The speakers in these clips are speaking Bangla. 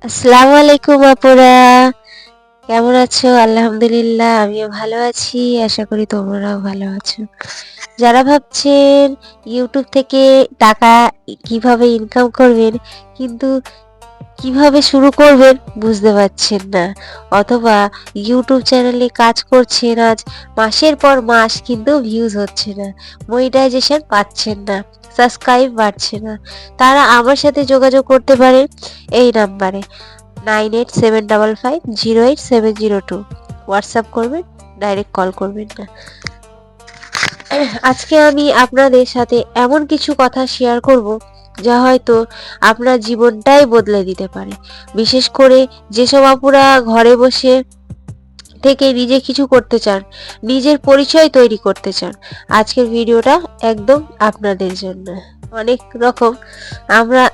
আসসালামু আলাইকুম আপুরা, কেমন আছো? আলহামদুলিল্লাহ, আমিও ভালো আছি। আশা করি তোমরাও ভালো আছো। যারা ভাবছেন ইউটিউব থেকে টাকা কিভাবে ইনকাম করবেন, কিন্তু কিভাবে শুরু করবেন বুঝতে পারছেন না, অথবা ইউটিউব চ্যানেলে কাজ করছেন আজ মাসের পর মাস কিন্তু ভিউজ হচ্ছে না, মনিটাইজেশন পাচ্ছেন না, সাবস্ক্রাইব বাড়ছে না, তারা আমার সাথে যোগাযোগ করতে পারেন এই নাম্বারে 9875508702। হোয়াটসঅ্যাপ করবেন, ডাইরেক্ট কল করবেন না। আজকে আমি আপনাদের সাথে এমন কিছু কথা শেয়ার করব যা হয়তো আপনার জীবনটাই বদলে দিতে পারে। বিশেষ করে যেসব আপুরা ঘরে বসে থেকে নিজে কিছু করতে চান, নিজের পরিচয় তৈরি করতে চান, আজকের ভিডিওটা একদম আপনাদের জন্য। অনেক রকম আমরা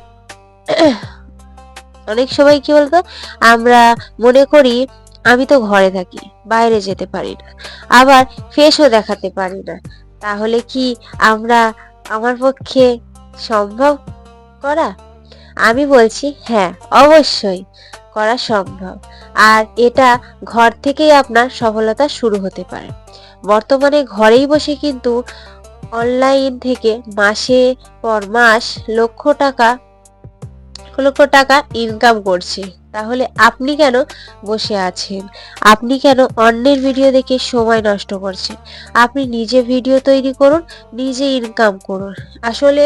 অনেক সময় কি বলতো, আমরা মনে করি আমি তো ঘরে থাকি, বাইরে যেতে পারি না, আবার ফেসও দেখাতে পারি না, তাহলে কি আমার পক্ষে সম্ভব করা? আমি বলছি হ্যাঁ, অবশ্যই করা সম্ভব। আর এটা ঘর থেকেই আপনার সফলতা শুরু হতে পারে। বর্তমানে ঘরেই বসে কিন্তু অনলাইন থেকে মাসে পর মাস লক্ষ টাকা লক্ষ টাকা ইনকাম করছে। তাহলে আপনি কেন বসে আছেন? আপনি কেন অন্যের ভিডিও দেখে সময় নষ্ট করছেন? আপনি নিজে ভিডিও তৈরি করুন, নিজে ইনকাম করুন। আসলে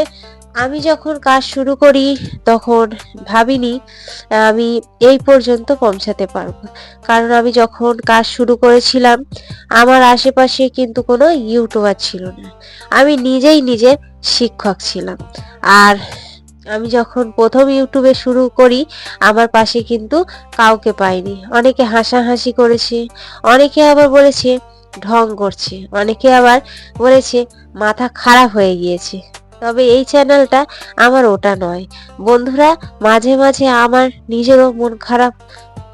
আমি যখন কাজ শুরু করি তখন ভাবিনি আমি এই পর্যন্ত পৌঁছাতে পারবো। কারণ আমি যখন কাজ শুরু করেছিলাম আমার আশেপাশে কিন্তু কোনো ইউটিউবার ছিল না। আমি নিজেই নিজের শিক্ষক ছিলাম। আর আমি যখন প্রথম ইউটিউবে শুরু করি আমার পাশে কিন্তু কাউকে পাইনি। অনেকে হাসাহাসি করেছে, অনেকে আবার বলেছে ঢং করছে, অনেকে আবার বলেছে মাথা খারাপ হয়ে গিয়েছে। তবে এই চ্যানেলটা আমার ওটা নয় বন্ধুরা। মাঝে মাঝে আমার নিজেরও মন খারাপ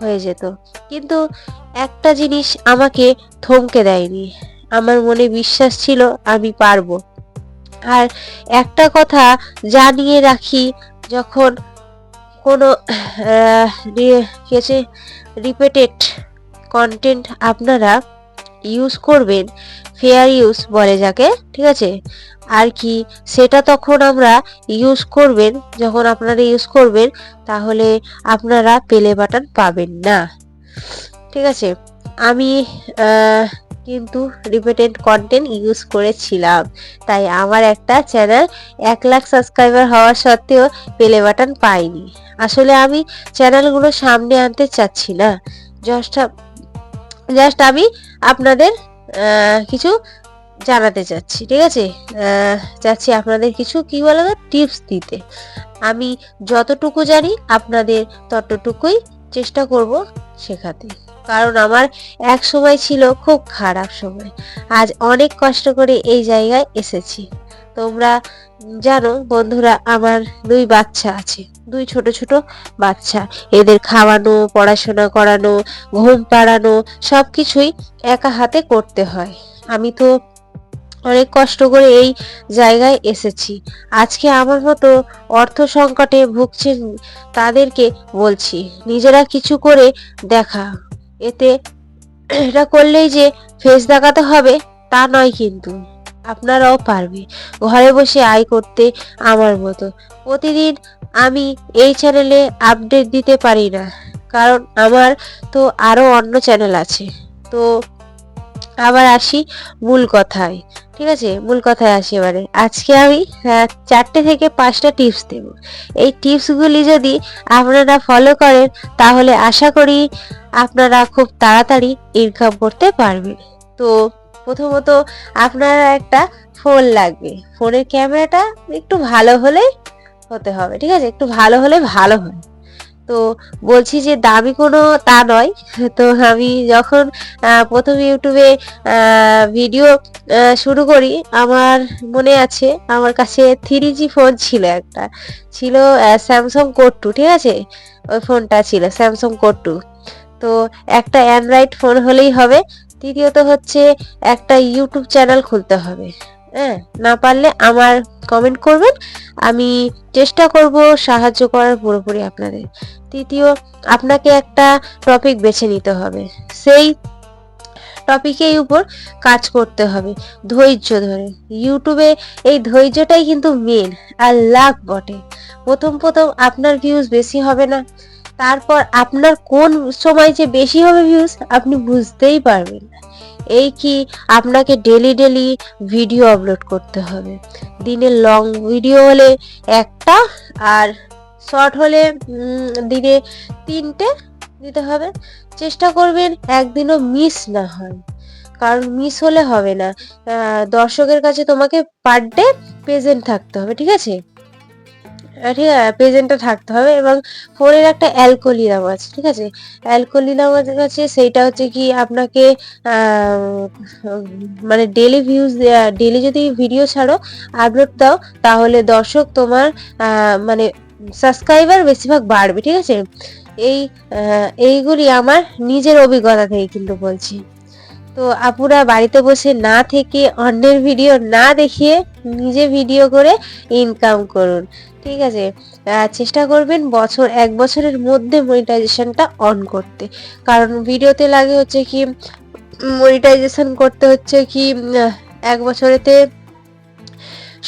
হয়ে যেত, কিন্তু একটা জিনিস আমাকে থমকে দেয়নি। আমার মনে বিশ্বাস ছিল আমি পারবো। আর একটা কথা জানিয়ে রাখি, যখন কোনো রিপিটেড কন্টেন্ট আপনারা ইউজ করবেন, ফেয়ার ইউজ বলে যাকে, ঠিক আছে, আর কি সেটা তখন আমরা ইউজ করবেন, যখন আপনারা ইউজ করবেন তাহলে আপনারা প্লে বাটন পাবেন না, ঠিক আছে। আমি কিন্তু রিপিটেড কন্টেন্ট ইউজ করেছিলাম, তাই আমার একটা চ্যানেল 1 লাখ সাবস্ক্রাইবার হওয়া সত্ত্বেও প্লে বাটন পাইনি। আসলে আমি চ্যানেলগুলো সামনে আনতে চাচ্ছি না, জাস্ট আমি আপনাদের কিছু জানাতে চাচ্ছি, ঠিক আছে। চাচ্ছি আপনাদের কিছু কি বলে টিপস দিতে। আমি যতটুকু জানি আপনাদের ততটুকুই চেষ্টা করব শেখাতে। কারণ আমার এক সময় ছিল খুব খারাপ সময়, আজ অনেক কষ্ট করে এই জায়গায় এসেছি। তোমরা জানো বন্ধুরা, আমার 2 বাচ্চা আছে, 2 ছোট ছোট বাচ্চা। এদের খাওয়ানো, পড়াশোনা করানো, ঘুম পাড়ানো সবকিছুই একা হাতে করতে হয়। আমি তো অনেক কষ্ট করে এই জায়গায় এসেছি। আজকে আমার মতো অর্থ সংকটে ভুগছেন তাদেরকে বলছি, নিজেরা কিছু করে দেখা। এতে এটা করলেই যে ফেস দেখাতে হবে তা নয়, কিন্তু আপনারাও পারবে ঘরে বসে আয় করতে আমার মতো। প্রতিদিন আমি এই চ্যানেলে আপডেট দিতে পারি না, কারণ আমার তো আরো অন্য চ্যানেল আছে। তো আবার আসি মূল কথায়, ঠিক আছে, মূল কথায় আসি এবারে। আজকে আমি 4টে থেকে 5টা টিপস দেব। এই টিপসগুলি যদি আপনারা ফলো করেন তাহলে আশা করি আপনারা খুব তাড়াতাড়ি ইনকাম করতে পারবেন। তো প্রথমত আপনারা একটা ফোন লাগবে, ফোনের ক্যামেরাটা একটু ভালো হলে হতে হবে, ঠিক আছে, একটু ভালো হলে ভালো হয়। তো বলছি যে দামি কোনো তা নয়। তো আমি যখন প্রথম ইউটিউবে ভিডিও শুরু করি, আমার মনে আছে আমার কাছে 3G ফোন ছিল, একটা ছিল স্যামসাং কোড 2, ঠিক আছে, ওই ফোনটা ছিল স্যামসাং কোড 2। তো একটা অ্যান্ড্রয়েড ফোন হলেই হবে। তৃতীয়ত হচ্ছে একটা ইউটিউব চ্যানেল খুলতে হবে। হ্যাঁ, না পারলে আমার কমেন্ট করবেন, আমি চেষ্টা করব সাহায্য করার পুরোপুরি আপনাদের। তৃতীয়, আপনাকে একটা টপিক বেছে নিতে হবে, সেই টপিকের উপর কাজ করতে হবে ধৈর্য ধরে। ইউটিউবে এই ধৈর্যটাই কিন্তু মেন আর লাক বটে। প্রথম প্রথম আপনার ভিউজ বেশি হবে না, তারপর আপনার কোন সময় যে বেশি হবে ভিউজ আপনি বুঝতেই পারবেন না। এই কি, আপনাকে ডেলি ডেলি ভিডিও আপলোড করতে হবে। দিনে লং ভিডিও হলে একটা, আর শর্ট হলে দিনে 3টে দিতে হবে। চেষ্টা করবেন একদিনও মিস না হয়, কারণ মিস হলে হবে না। দর্শকের কাছে তোমাকে পার ডে প্রেজেন্ট থাকতে হবে, ঠিক আছে? ঠিক আছে, প্রেজেন্টটা থাকতে হবে। এবং ফোনের একটা অ্যালগোরিদম আছে, ঠিক আছে? অ্যালগোরিদম আছে, সেইটা হচ্ছে কি আপনাকে মানে ডেলি ভিউজ, ডেলি যদি ভিডিও ছাড়ো, আপলোড দাও, তাহলে দর্শক তোমার মানে সাবস্ক্রাইবার বেশিরভাগ বাড়বে, ঠিক আছে? এই এইগুলি আমার নিজের অভিজ্ঞতা থেকে কিন্তু বলছি। তো আপুরা বাড়িতে বসে না থেকে, অন্যের ভিডিও না দেখিয়ে নিজে ভিডিও করে ইনকাম করুন, ঠিক আছে? চেষ্টা করবেন 1 বছরের মধ্যে মনিটাইজেশনটা অন করতে। কারণ ভিডিওতে লাগে হচ্ছে কি, মনিটাইজেশন করতে হচ্ছে কি 1 বছরেতে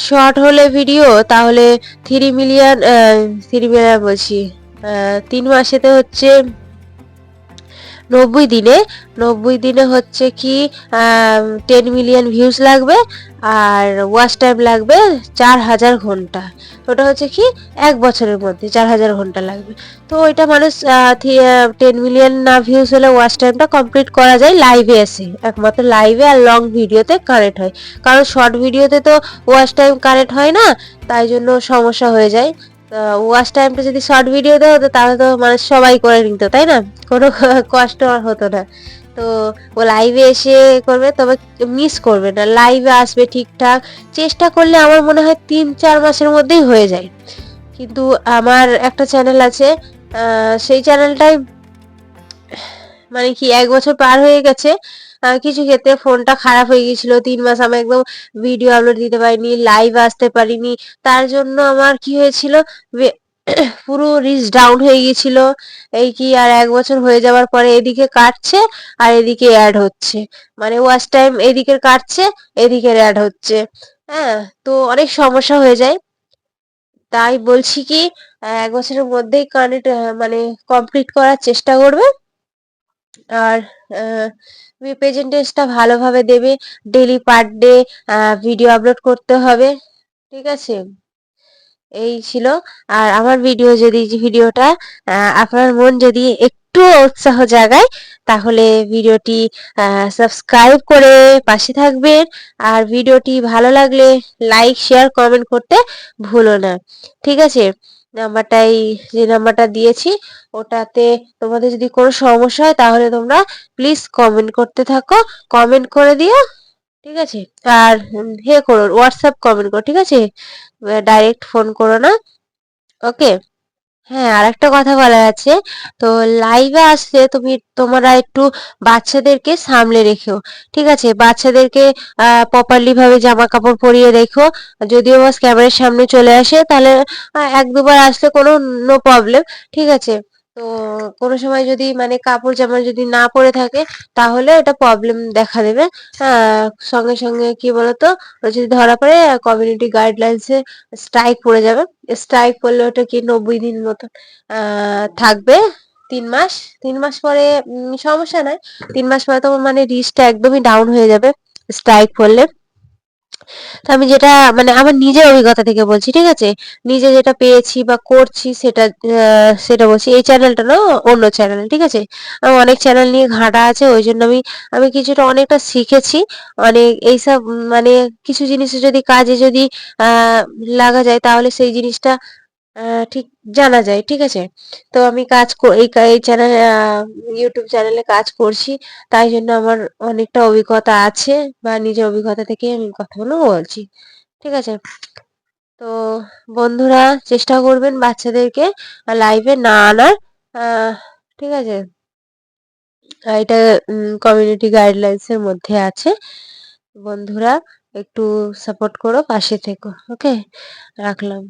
শর্ট হলে ভিডিও, তাহলে 3 মিলিয়ন, 3 মিলিয়ন বলছি, 3 মাসেতে হচ্ছে 90 দিনে, 90 দিনে হচ্ছে কি 10 মিলিয়ন ভিউজ লাগবে, আর ওয়াচ টাইম লাগবে 4000 ঘন্টা। ওটা হচ্ছে কি 1 বছরের মধ্যে 4000 ঘন্টা লাগবে। তো ওইটা মানুষ 10 মিলিয়ন না ভিউজ হলে ওয়াচ টাইমটা কমপ্লিট করা যায় লাইভে এসে, একমাত্র লাইভে আর লং ভিডিওতে কানেক্ট হয়। কারণ শর্ট ভিডিওতে তো ওয়াচ টাইম কানেক্ট হয় না, তাই জন্য সমস্যা হয়ে যায়। ওয়াচ টাইমটা যদি শর্ট ভিডিওতে হতো তাহলে তো মানুষ সবাই করে নিত, তাই না? কোনো কষ্ট আর হতো না। তো ও লাইভে এসে করবে, তবে মিস করবে না, লাইভে আসবে ঠিকঠাক। চেষ্টা করলে আমার মনে হয় 3-4 মাসের মধ্যেই হয়ে যায়। কিন্তু আমার একটা চ্যানেল আছে, সেই চ্যানেলটাই মানে কি 1 বছর পার হয়ে গেছে। কিছু ক্ষেত্রে ফোনটা খারাপ হয়ে গেছিল, 3 মাস আমি একদম ভিডিও আপলোড দিতে পারিনি, লাইভ আসতে পারিনি। তার জন্য আমার কি হয়েছিল, পুরো রিচ ডাউন হয়ে গেছিল। এই কি, আর 1 বছর হয়ে যাওয়ার পরে এদিকে কাটছে আর এদিকে অ্যাড হচ্ছে, মানে ওয়াচ টাইম এদিকে কাটছে, এদিকে অ্যাড হচ্ছে। হ্যাঁ, তো অনেক সমস্যা হয়ে যায়। তাই বলছি কি, 1 বছরের মধ্যেই কানেক্ট মানে কমপ্লিট করার চেষ্টা করবে। আর প্রেজেন্টেশনটা ভালোভাবে দেবে, daily per day video upload করতে হবে, ঠিক আছে? এই ছিল। আর আমার ভিডিওটা আপনার মন যদি একটু উৎসাহ জাগায়, তাহলে ভিডিওটি সাবস্ক্রাইব করে পাশে থাকবেন। আর ভিডিওটি ভালো লাগলে লাইক শেয়ার কমেন্ট করতে ভুলো না, ঠিক আছে? নাম্বারটাই, যে নাম্বারটা দিয়েছি, ওটাতে তোমাদের যদি কোনো সমস্যা হয় তাহলে তোমরা প্লিজ কমেন্ট করতে থাকো, কমেন্ট করে দিও, ঠিক আছে? আর করো, হোয়াটসঅ্যাপ কমেন্ট করো, ঠিক আছে? ডাইরেক্ট ফোন করো না, ওকে? হ্যাঁ, আরেকটা কথা বলার আছে। তো লাইভে আসলে তোমরা একটু বাচ্চাদেরকে সামলে রেখো, ঠিক আছে? বাচ্চাদেরকে প্রপারলি ভাবে জামা কাপড় পরিয়ে রেখো। যদিও বাস ক্যামেরার সামনে চলে আসে, তাহলে 1-2বার আসলে কোনো নো প্রবলেম, ঠিক আছে? তো কোনো সময় যদি মানে কাপড় জামা যদি না পরে থাকে, তাহলে এটা প্রবলেম দেখা দেবে। সঙ্গে সঙ্গে কি বলতো, ও যদি ধরা পড়ে, কমিউনিটি গাইডলাইন্সে স্ট্রাইক পড়ে যাবে। স্ট্রাইক পড়লে ওটা কি 90 দিন মতো থাকবে। 3 মাস, 3 মাস পরে সমস্যা নাই। 3 মাস পরে তো মানে রিচটা একদমই ডাউন হয়ে যাবে স্ট্রাইক পড়লে। তো আমি যেটা মানে আমার নিজের অভিজ্ঞতা থেকে বলছি, ঠিক আছে? নিজে যেটা পেয়েছি বা করছি সেটা বলছি। এই চ্যানেলটা না, অন্য চ্যানেল, ঠিক আছে? আমার অনেক চ্যানেল নিয়ে ঘাঁটা আছে, ওই জন্য আমি আমি কিছুটা অনেকটা শিখেছি। অনেক এইসব মানে কিছু জিনিসে যদি কাজে যদি আহ লাগা যায়, তাহলে সেই জিনিসটা ঠিক জানা যায়, ঠিক আছে? তো আমি এই চ্যানেলে, ইউটিউব চ্যানেলে কাজ করছি, তাই জন্য আমার অনেকটা অভিজ্ঞতা আছে, বা নিজের অভিজ্ঞতা থেকে আমি কথাগুলো বলছি, ঠিক আছে? তো বন্ধুরা চেষ্টা করবেন বাচ্চাদেরকে লাইভে না আনার, আহ, ঠিক আছে? এটা কমিউনিটি গাইডলাইন্স এর মধ্যে আছে, বন্ধুরা। একটু সাপোর্ট করো, পাশে থেকো। ওকে, রাখলাম।